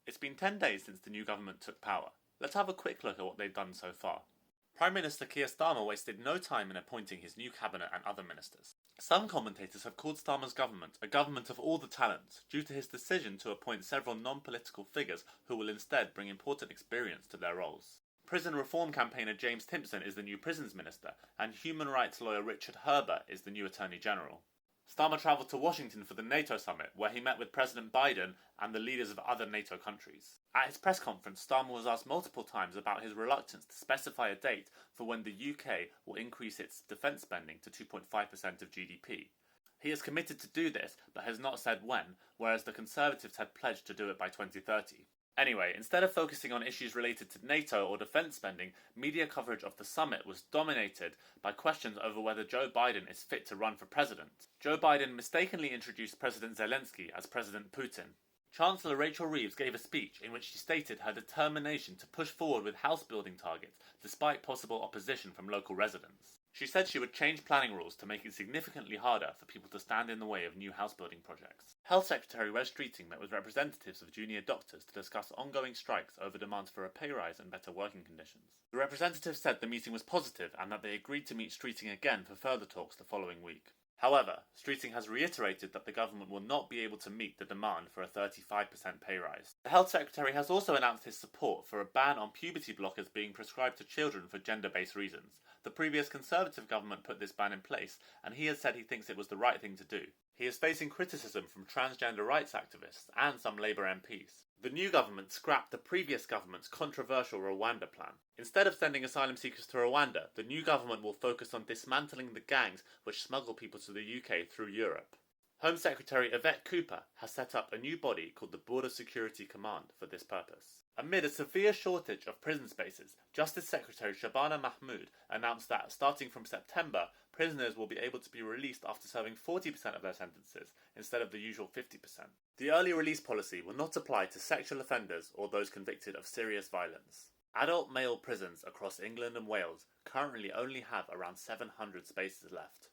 It's been 10 days since the new government took power. Let's have a quick look at what they've done so far. Prime Minister Keir Starmer wasted no time in appointing his new cabinet and other ministers. Some commentators have called Starmer's government a government of all the talents due to his decision to appoint several non-political figures who will instead bring important experience to their roles. Prison reform campaigner James Timpson is the new prisons minister, and human rights lawyer Richard Herbert is the new Attorney General. Starmer travelled to Washington for the NATO summit, where he met with President Biden and the leaders of other NATO countries. At his press conference, Starmer was asked multiple times about his reluctance to specify a date for when the UK will increase its defence spending to 2.5% of GDP. He is committed to do this, but has not said when, whereas the Conservatives had pledged to do it by 2030. Anyway, instead of focusing on issues related to NATO or defence spending, media coverage of the summit was dominated by questions over whether Joe Biden is fit to run for president. Joe Biden mistakenly introduced President Zelensky as President Putin. Chancellor Rachel Reeves gave a speech in which she stated her determination to push forward with house building targets despite possible opposition from local residents. She said she would change planning rules to make it significantly harder for people to stand in the way of new house building projects. Health Secretary Wes Streeting met with representatives of junior doctors to discuss ongoing strikes over demands for a pay rise and better working conditions. The representatives said the meeting was positive and that they agreed to meet Streeting again for further talks the following week. However, Streeting has reiterated that the government will not be able to meet the demand for a 35% pay rise. The Health Secretary has also announced his support for a ban on puberty blockers being prescribed to children for gender-based reasons. The previous Conservative government put this ban in place, and he has said he thinks it was the right thing to do. He is facing criticism from transgender rights activists and some Labour MPs. The new government scrapped the previous government's controversial Rwanda plan. Instead of sending asylum seekers to Rwanda, the new government will focus on dismantling the gangs which smuggle people to the UK through Europe. Home Secretary Yvette Cooper has set up a new body called the Border Security Command for this purpose. Amid a severe shortage of prison spaces, Justice Secretary Shabana Mahmood announced that, starting from September, prisoners will be able to be released after serving 40% of their sentences instead of the usual 50%. The early release policy will not apply to sexual offenders or those convicted of serious violence. Adult male prisons across England and Wales currently only have around 700 spaces left.